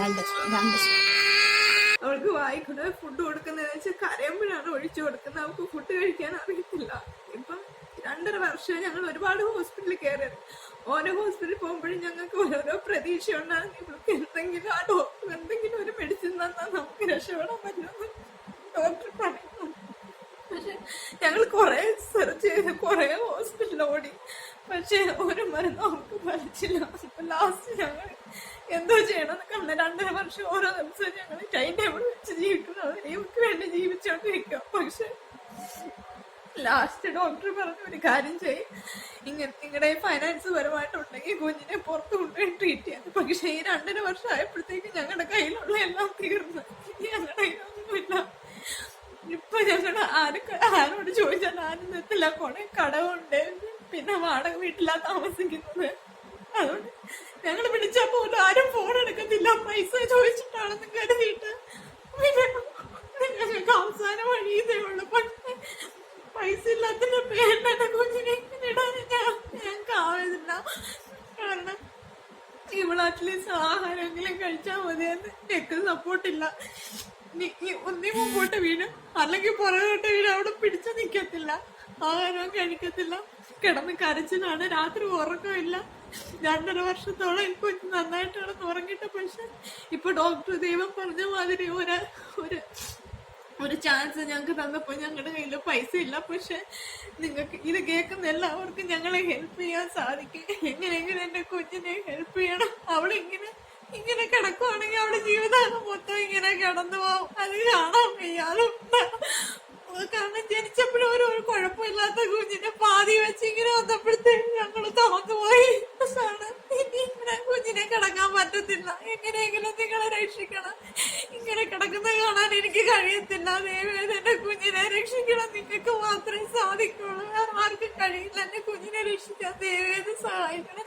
രണ്ട് രണ്ട് അവൾക്ക് വായിക്കൂടെ ഫുഡ് കൊടുക്കുന്നതെന്ന് വെച്ചാൽ കരയുമ്പോഴാണ് ഒഴിച്ചു കൊടുക്കുന്നത്. അവൾക്ക് ഫുഡ് കഴിക്കാൻ അറിയത്തില്ല. ഇപ്പം 2.5 വർഷം ഞങ്ങൾ ഒരുപാട് ഹോസ്പിറ്റലിൽ കയറിയത്. ഓരോ ഹോസ്പിറ്റലിൽ പോകുമ്പോഴും ഞങ്ങൾക്ക് ഓരോരോ പ്രതീക്ഷ ഉണ്ടാകും. ഇവൾക്ക് എന്തെങ്കിലും ആ ഡോക്ടർ എന്തെങ്കിലും ഒരു മെഡിസിൻ തന്നാൽ നമുക്ക് രക്ഷപ്പെടാൻ പറ്റുമെന്ന് ഡോക്ടർ പറയുന്നു. പക്ഷെ ഞങ്ങൾ കുറെ സെർച്ച് ചെയ്ത് കുറെ ഹോസ്പിറ്റലിൽ ഓടി. പക്ഷെ ഒരു മരുന്ന് അവർക്ക് ഫലിച്ചില്ല. അപ്പൊ ലാസ്റ്റ് ഞങ്ങൾ എന്തോ ചെയ്യണമെന്ന് കണ്ട 2.5 വർഷം ഓരോ ദിവസവും ഞങ്ങൾ ടൈം ടേബിൾ വെച്ച് ജീവിക്കുന്നത് ഇവർക്ക് വേണ്ടി ജീവിച്ചോണ്ടിരിക്കുക. പക്ഷെ ലാസ്റ്റ് ഡോക്ടർ പറഞ്ഞ ഒരു കാര്യം ചെയ്യും, നിങ്ങളുടെ ഫൈനാൻസ് പരമായിട്ടുണ്ടെങ്കിൽ കുഞ്ഞിനെ പുറത്ത് കൊണ്ടുപോയി ട്രീറ്റ് ചെയ്യാം. പക്ഷെ ഈ 2.5 വർഷം ആയപ്പോഴത്തേക്ക് ഞങ്ങളുടെ കയ്യിലുള്ള എല്ലാം തീർന്നു. ഞങ്ങളുടെ കയ്യിലൊന്നുമില്ല. ഇപ്പൊ ഞങ്ങളുടെ ആരോട് ചോദിച്ചാൽ ആരും എത്തില്ല. കുറെ കടവുണ്ട്, പിന്നെ വാടക വീട്ടിലാ താമസിക്കുന്നത്. അതുകൊണ്ട് ഞങ്ങൾ വിളിച്ചാൽ പോലും ആരും ഫോൺ എടുക്കത്തില്ല. പൈസ ചോദിച്ചിട്ടാണെന്ന് കരുതിയിട്ട് പിന്നെ ഞങ്ങൾക്ക് അവസാനം വഴി ഇതേ ഉള്ളു. പക്ഷെ പൈസ ഇല്ലാത്തതിന്റെ പേരിന്റെ കുഞ്ഞിനെ ഇടാൻ ഞങ്ങൾക്ക് ആവുന്നില്ല. കാരണം ഇവിടെ അറ്റ്ലീസ്റ്റ് ആഹാരമെങ്കിലും കഴിച്ചാൽ മതിയെന്ന് ഞങ്ങൾക്ക് സപ്പോർട്ടില്ല. ഒന്നേ മുമ്പോട്ട് വീഴും, അല്ലെങ്കിൽ പുറകോട്ട് വീഴും. അവിടെ പിടിച്ചു നിൽക്കത്തില്ല, ആഹാരവും കഴിക്കത്തില്ല, കിടന്ന് കരച്ചിലാണ്, രാത്രി ഉറക്കമില്ല. 2.5 വർഷത്തോളം ഇപ്പൊ നന്നായിട്ടാണ് ഉറങ്ങിയിട്ട്. പക്ഷെ ഇപ്പൊ ഡോക്ടർ ദൈവം പറഞ്ഞ മാതിരി ഒരു ചാൻസ് ഞങ്ങൾക്ക് തന്നപ്പോ ഞങ്ങളുടെ കയ്യിൽ പൈസ ഇല്ല. പക്ഷെ നിങ്ങൾക്ക് ഇത് കേൾക്കുന്ന എല്ലാവർക്കും ഞങ്ങളെ ഹെൽപ്പ് ചെയ്യാൻ സാധിക്കും. എങ്ങനെയെങ്കിലും എന്റെ കുഞ്ഞിനെ ഹെൽപ്പ് ചെയ്യണം. ഇങ്ങനെ കിടക്കുവാണെങ്കിൽ അവിടെ ജീവിതകാലം മൊത്തം ഇങ്ങനെ കിടന്നു പോകും. അത് കാണാൻ വയ്യാതെ. കാരണം ജനിച്ചപ്പോഴും ഒരു കുഴപ്പമില്ലാത്ത കുഞ്ഞിനെ പാതി വെച്ച് ഇങ്ങനെ വന്നപ്പോഴത്തേക്കും ഞങ്ങള് തളർന്നുപോയി. ഇങ്ങനെ കുഞ്ഞിനെ കിടക്കാൻ പറ്റത്തില്ല. എങ്ങനെയെങ്കിലും നിങ്ങളെ രക്ഷിക്കണം. ഇങ്ങനെ കിടക്കുന്നത് കാണാൻ എനിക്ക് കഴിയത്തില്ല. ദൈവമേ എന്റെ കുഞ്ഞിനെ രക്ഷിക്കണം. നിങ്ങൾക്ക് മാത്രമേ സാധിക്കുള്ളൂ. ആർക്കും കഴിയില്ല എന്റെ കുഞ്ഞിനെ രക്ഷിക്കാൻ. ദൈവമേ സഹായിക്കണം.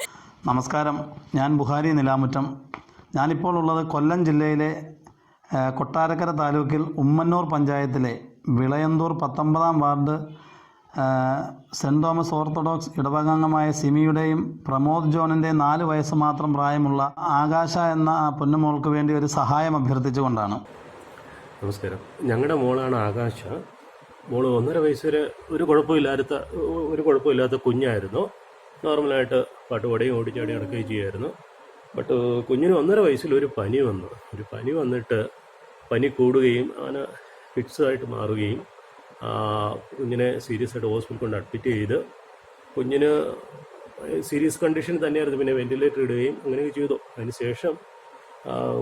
നമസ്കാരം, ഞാൻ ബുഹാരി നിലാമുറ്റം. ഞാനിപ്പോൾ ഉള്ളത് കൊല്ലം ജില്ലയിലെ കൊട്ടാരക്കര താലൂക്കിൽ ഉമ്മന്നൂർ പഞ്ചായത്തിലെ വിളയന്തൂർ 19-ാം വാർഡ് സെൻറ് തോമസ് ഓർത്തഡോക്സ് ഇടവകാംഗമായ സിമിയുടെയും പ്രമോദ് ജോണിൻ്റെയും 4 വയസ്സ് മാത്രം പ്രായമുള്ള ആകാശ എന്ന പൊന്നുമോൾക്ക് വേണ്ടി ഒരു സഹായം അഭ്യർത്ഥിച്ചുകൊണ്ടാണ്. നമസ്കാരം. ഞങ്ങളുടെ മോളാണ് ആകാശ. മോള് 1.5 വയസ്സ് വരെ ഒരു കുഴപ്പമില്ലാത്ത കുഞ്ഞായിരുന്നു. നോർമലായിട്ട് പാട്ടുപാടുകയും ഓടിച്ചാടി നടക്കുകയും ചെയ്യുമായിരുന്നു. ബട്ട് കുഞ്ഞിന് 1.5 വയസ്സിൽ ഒരു പനി വന്നിട്ട് പനി കൂടുകയും അങ്ങനെ ഫിക്സായിട്ട് മാറുകയും കുഞ്ഞിനെ സീരിയസ് ആയിട്ട് ഹോസ്പിറ്റലിൽ കൊണ്ട് അഡ്മിറ്റ് ചെയ്ത് കുഞ്ഞിന് സീരിയസ് കണ്ടീഷൻ തന്നെയായിരുന്നു. പിന്നെ വെന്റിലേറ്റർ ഇടുകയും അങ്ങനെയൊക്കെ ചെയ്തു. അതിനുശേഷം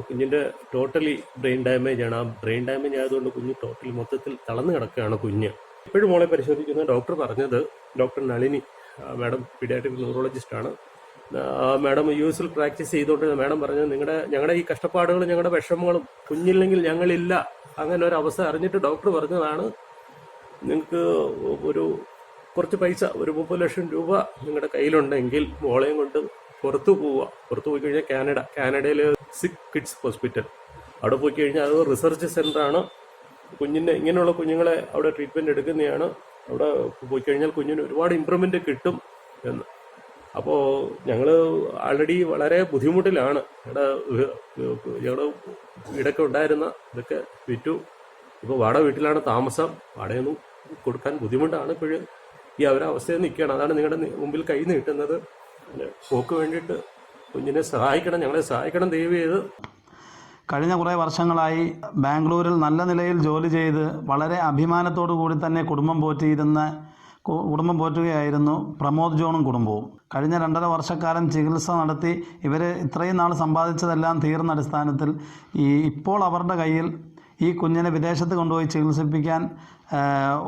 കുഞ്ഞിൻ്റെ ടോട്ടലി ബ്രെയിൻ ഡാമേജ് ആണ്. ആ ബ്രെയിൻ ഡാമേജ് ആയതുകൊണ്ട് കുഞ്ഞ് ടോട്ടലി മൊത്തത്തിൽ തളർന്നു കിടക്കുകയാണ് കുഞ്ഞ്. ഇപ്പോഴും മോളെ പരിശോധിക്കുന്ന ഡോക്ടർ പറഞ്ഞത്, ഡോക്ടർ നളിനി മാഡം പീഡിയാട്രിക് ന്യൂറോളജിസ്റ്റാണ്. മാഡം US പ്രാക്ടീസ് ചെയ്തുകൊണ്ട് മാഡം പറഞ്ഞത്, ഞങ്ങളുടെ ഈ കഷ്ടപ്പാടുകളും ഞങ്ങളുടെ വിഷമങ്ങളും കുഞ്ഞില്ലെങ്കിൽ ഞങ്ങളില്ല, അങ്ങനെ ഒരു അവസ്ഥ അറിഞ്ഞിട്ട് ഡോക്ടർ പറഞ്ഞതാണ്, നിങ്ങൾക്ക് കുറച്ച് പൈസ, ഒരു 30 ലക്ഷം രൂപ നിങ്ങളുടെ കയ്യിലുണ്ടെങ്കിൽ മോളെയും കൊണ്ട് പുറത്തു പോയി കഴിഞ്ഞാൽ കാനഡയിൽ സിക്ക് കിഡ്സ് ഹോസ്പിറ്റൽ, അവിടെ പോയി കഴിഞ്ഞാൽ അത് റിസർച്ച് സെൻ്ററാണ്. ഇങ്ങനെയുള്ള കുഞ്ഞുങ്ങളെ അവിടെ ട്രീറ്റ്മെൻറ്റ് എടുക്കുന്നതാണ്. അവിടെ പോയി കഴിഞ്ഞാൽ കുഞ്ഞിന് ഒരുപാട് ഇമ്പ്രൂവ്മെൻറ്റ് കിട്ടും എന്ന്. അപ്പോൾ ഞങ്ങൾ ആൾറെഡി വളരെ ബുദ്ധിമുട്ടിലാണ്. ഞങ്ങളുടെ വീടൊക്കെ ഉണ്ടായിരുന്ന ഇതൊക്കെ വിറ്റു. ഇപ്പോൾ വാടക വീട്ടിലാണ് താമസം. വാടകയൊന്നും കൊടുക്കാൻ ബുദ്ധിമുട്ടാണ്. ഇപ്പോഴും ഈ അവസ്ഥയിൽ നിൽക്കുകയാണ്. അതാണ് നിങ്ങളുടെ മുമ്പിൽ കൈ നീട്ടുന്നത്. പോക്ക് വേണ്ടിയിട്ട് കുഞ്ഞിനെ സഹായിക്കണം, ഞങ്ങളെ സഹായിക്കണം ദയവ് ചെയ്ത്. കഴിഞ്ഞ കുറേ വർഷങ്ങളായി ബാംഗ്ലൂരിൽ നല്ല നിലയിൽ ജോലി ചെയ്ത് വളരെ അഭിമാനത്തോടു കൂടി തന്നെ കുടുംബം പോറ്റുകയായിരുന്നു പ്രമോദ് ജോണും കുടുംബവും. കഴിഞ്ഞ 2.5 വർഷക്കാലം ചികിത്സ നടത്തി ഇവർ ഇത്രയും നാൾ സമ്പാദിച്ചതെല്ലാം തീർന്ന അടിസ്ഥാനത്തിൽ ഇപ്പോൾ അവരുടെ കയ്യിൽ ഈ കുഞ്ഞിനെ വിദേശത്ത് കൊണ്ടുപോയി ചികിത്സിപ്പിക്കാൻ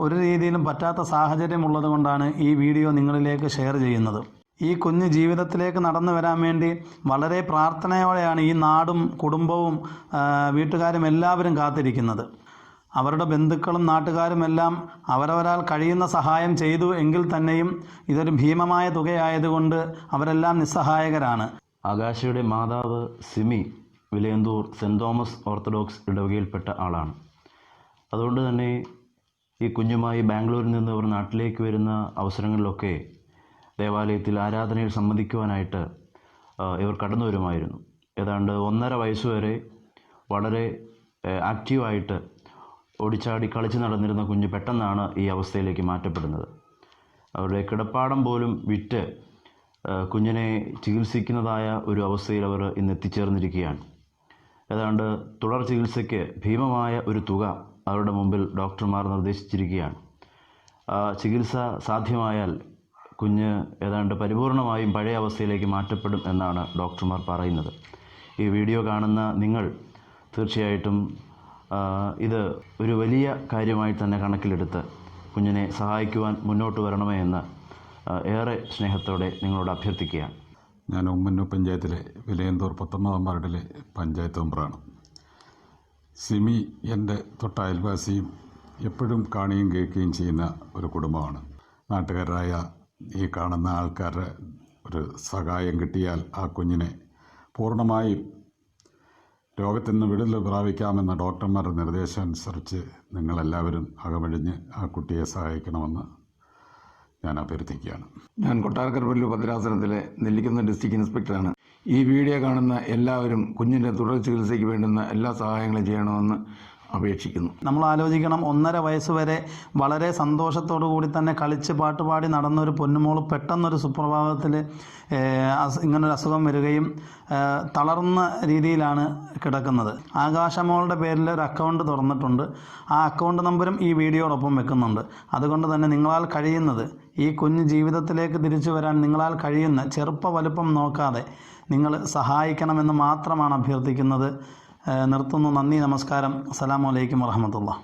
ഒരു രീതിയിലും പറ്റാത്ത സാഹചര്യമുള്ളത് കൊണ്ടാണ് ഈ വീഡിയോ നിങ്ങളിലേക്ക് ഷെയർ ചെയ്യുന്നത്. ഈ കുഞ്ഞ് ജീവിതത്തിലേക്ക് നടന്നു വരാൻ വേണ്ടി വളരെ പ്രാർത്ഥനയോടെയാണ് ഈ നാടും കുടുംബവും വീട്ടുകാരും എല്ലാവരും കാത്തിരിക്കുന്നത്. അവരുടെ ബന്ധുക്കളും നാട്ടുകാരുമെല്ലാം അവരവരാൽ കഴിയുന്ന സഹായം ചെയ്തു എങ്കിൽ തന്നെയും ഇതൊരു ഭീമമായ തുകയായതുകൊണ്ട് അവരെല്ലാം നിസ്സഹായകരാണ്. ആകാശയുടെ മാതാവ് സിമി വിളയന്തൂർ സെൻറ് തോമസ് ഓർത്തഡോക്സ് ഇടവകയിൽപ്പെട്ട ആളാണ്. അതുകൊണ്ട് തന്നെ ഈ കുഞ്ഞുമായി ബാംഗ്ലൂരിൽ നിന്ന് അവർ നാട്ടിലേക്ക് വരുന്ന അവസരങ്ങളിലൊക്കെ ദേവാലയത്തിൽ ആരാധനയിൽ സംബന്ധിക്കുവാനായിട്ട് ഇവർ കടന്നു വരുമായിരുന്നു. ഏതാണ്ട് 1.5 വയസ്സ് വരെ വളരെ ആക്റ്റീവായിട്ട് ഓടിച്ചാടി കളിച്ച് നടന്നിരുന്ന കുഞ്ഞ് പെട്ടെന്നാണ് ഈ അവസ്ഥയിലേക്ക് മാറ്റപ്പെടുന്നത്. അവരുടെ കിടപ്പാടം പോലും വിറ്റ് കുഞ്ഞിനെ ചികിത്സിക്കുന്നതായ ഒരു അവസ്ഥയിൽ അവർ ഇന്ന് എത്തിച്ചേർന്നിരിക്കുകയാണ്. ഏതാണ്ട് തുടർ ചികിത്സയ്ക്ക് ഭീമമായ ഒരു തുക അവരുടെ മുമ്പിൽ ഡോക്ടർമാർ നിർദ്ദേശിച്ചിരിക്കുകയാണ്. ചികിത്സ സാധ്യമായാൽ കുഞ്ഞ് ഏതാണ്ട് പരിപൂർണമായും പഴയ അവസ്ഥയിലേക്ക് മാറ്റപ്പെടും എന്നാണ് ഡോക്ടർമാർ പറയുന്നത്. ഈ വീഡിയോ കാണുന്ന നിങ്ങൾ തീർച്ചയായിട്ടും ഇത് ഒരു വലിയ കാര്യമായി തന്നെ കണക്കിലെടുത്ത് കുഞ്ഞിനെ സഹായിക്കുവാൻ മുന്നോട്ട് വരണമേ എന്ന് ഏറെ സ്നേഹത്തോടെ നിങ്ങളോട് അഭ്യർത്ഥിക്കുകയാണ്. ഞാൻ ഉമ്മന്നൂർ പഞ്ചായത്തിലെ വിലയന്തൂർ 19-ാം വാർഡിലെ പഞ്ചായത്ത് മെമ്പറാണ്. സിമി എൻ്റെ തൊട്ട അയൽവാസിയും എപ്പോഴും കാണുകയും കേൾക്കുകയും ചെയ്യുന്ന ഒരു കുടുംബമാണ്. നാട്ടുകാരായ ഈ കാണുന്ന ആൾക്കാരുടെ ഒരു സഹായം കിട്ടിയാൽ ആ കുഞ്ഞിനെ പൂർണ്ണമായും രോഗത്തിൽ നിന്ന് വിടുതൽ പ്രാപിക്കാമെന്ന ഡോക്ടർമാരുടെ നിർദ്ദേശം അനുസരിച്ച് നിങ്ങളെല്ലാവരും അകമഴിഞ്ഞ് ആ കുട്ടിയെ സഹായിക്കണമെന്ന് ഞാൻ അഭ്യർത്ഥിക്കുകയാണ്. ഞാൻ കൊട്ടാരക്കര ഭദ്രാസനത്തിലെ നെല്ലിക്കുന്ന ഡിസ്ട്രിക്ട് ഇൻസ്പെക്ടറാണ്. ഈ വീഡിയോ കാണുന്ന എല്ലാവരും കുഞ്ഞിൻ്റെ തുടർ ചികിത്സയ്ക്ക് വേണ്ടുന്ന എല്ലാ സഹായങ്ങളും ചെയ്യണമെന്ന് അപേക്ഷിക്കുന്നു. നമ്മൾ ആലോചിക്കണം, 1.5 വയസ്സ് വരെ വളരെ സന്തോഷത്തോടു കൂടി തന്നെ കളിച്ച് പാട്ടുപാടി നടന്നൊരു പൊന്നുമോള് പെട്ടെന്നൊരു സുപ്രഭാതത്തിൽ ഇങ്ങനൊരു അസുഖം വരികയും തളർന്ന രീതിയിലാണ് കിടക്കുന്നത്. ആകാശമോളുടെ പേരിൽ ഒരു അക്കൗണ്ട് തുറന്നിട്ടുണ്ട്. ആ അക്കൗണ്ട് നമ്പറും ഈ വീഡിയോടൊപ്പം വെക്കുന്നുണ്ട്. അതുകൊണ്ട് തന്നെ നിങ്ങളാൽ കഴിയുന്നത്, ഈ കുഞ്ഞ് ജീവിതത്തിലേക്ക് തിരിച്ചു വരാൻ നിങ്ങളാൽ കഴിയുന്ന ചെറുപ്പ വലുപ്പം നോക്കാതെ നിങ്ങൾ സഹായിക്കണമെന്ന് മാത്രമാണ് അഭ്യർത്ഥിക്കുന്നത്. നിർത്തുന്നു. നന്ദി, നമസ്കാരം. അസ്സലാമു അലൈക്കും വറഹ്മത്തുള്ളാഹി.